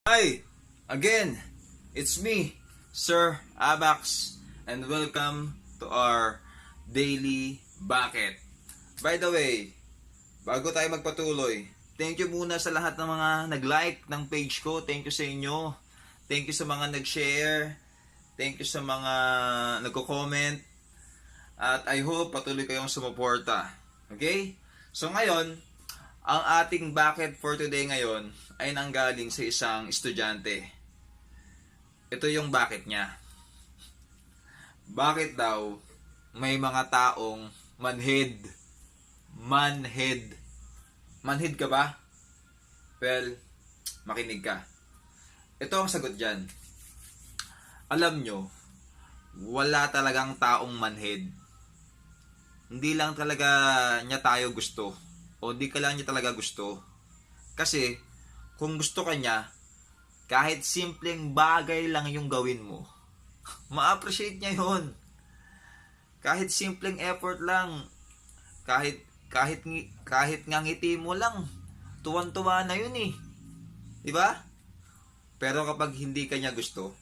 Hi! Again, it's me, Sir Abax, and welcome to our daily bucket. By the way, bago tayo magpatuloy, thank you muna sa lahat ng mga nag-like ng page ko. Thank you sa inyo. Thank you sa mga nag-share. Thank you sa mga nagko-comment. At I hope patuloy kayong sumuporta. Okay? So ngayon, ang ating bucket for today ngayon ay nanggaling sa isang estudyante. Ito yung bucket niya. Bakit daw may mga taong manhid? Manhid. Manhid ka ba? Well, makinig ka. Ito ang sagot dyan. Alam nyo, wala talagang taong manhid. Hindi lang talaga niya tayo gusto. O di ka lang niya talaga gusto. Kasi, kung gusto ka niya, kahit simpleng bagay lang yung gawin mo, ma-appreciate niya yun. Kahit simpleng effort lang, kahit nga ngiti mo lang, tuwan-tuwa na yun eh. Diba? Pero kapag hindi ka niya gusto,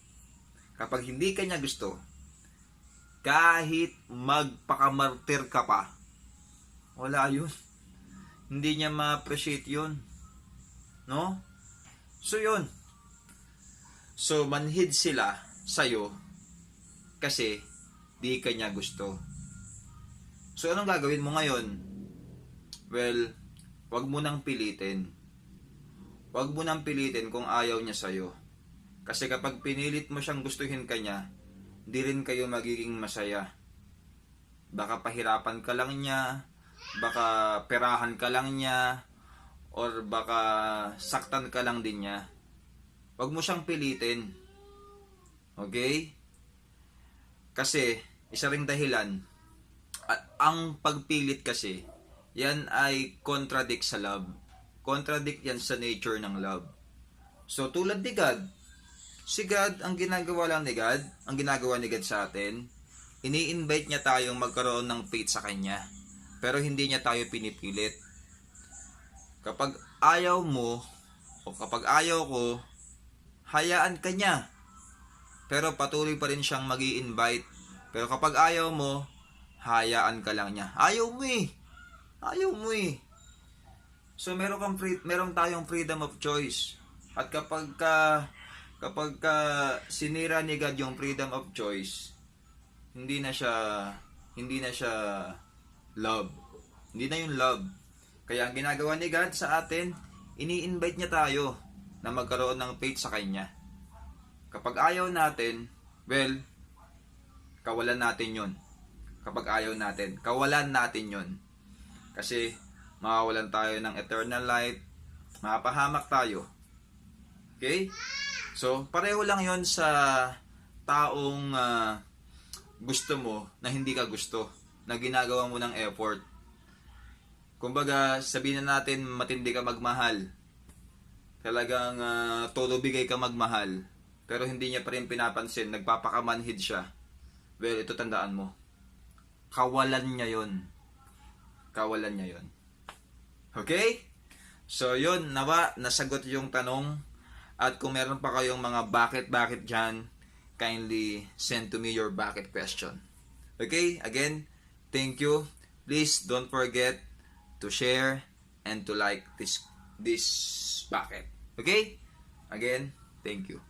kahit magpakamartir ka pa, wala yun. Hindi niya ma-appreciate yun. No? So yun. So manhid sila sa'yo kasi di ka niya gusto. So anong gagawin mo ngayon? Well, wag mo nang pilitin. Wag mo nang pilitin kung ayaw niya sa'yo. Kasi kapag pinilit mo siyang gustuhin ka niya, di rin kayo magiging masaya. Baka pahirapan ka lang niya, baka perahan ka lang niya, or baka saktan ka lang din niya. Huwag mo siyang pilitin. Okay? Kasi, isa ring dahilan, ang pagpilit kasi, yan ay contradict sa love. Contradict yan sa nature ng love. So, tulad ni God, si God, ang ginagawa ni God sa atin, ini-invite niya tayong magkaroon ng faith sa Kanya. Pero hindi niya tayo pinipilit. Kapag ayaw mo, o kapag ayaw ko, hayaan ka niya. Pero patuloy pa rin siyang magi-invite. Pero kapag ayaw mo, hayaan ka lang niya. Ayaw mo eh. Ayaw mo eh. So meron tayong freedom of choice. At kapag sinira ni God yung freedom of choice, hindi na siya love. Hindi na yung love. Kaya ang ginagawa ni God sa atin, ini-invite niya tayo na magkaroon ng faith sa Kanya. Kapag ayaw natin, well, kawalan natin yun. Kapag ayaw natin, kawalan natin yun. Kasi mawawalan tayo ng eternal life, mapahamak tayo. Okay? So, pareho lang yun sa taong gusto mo na hindi ka gusto, na ginagawa mo ng effort. Kumbaga, sabihin na natin matindi ka magmahal. Talagang todo bigay ka magmahal. Pero hindi niya pa rin pinapansin, nagpapakamanhid siya. Well, ito tandaan mo. Kawalan niya yon. Kawalan niya yon. Okay? So, yun, nawa, nasagot yung tanong. At kung meron pa kayong mga bakit dyan, kindly send to me your bakit question. Okay? Again, thank you. Please don't forget to share and to like this bucket. Okay? Again, thank you.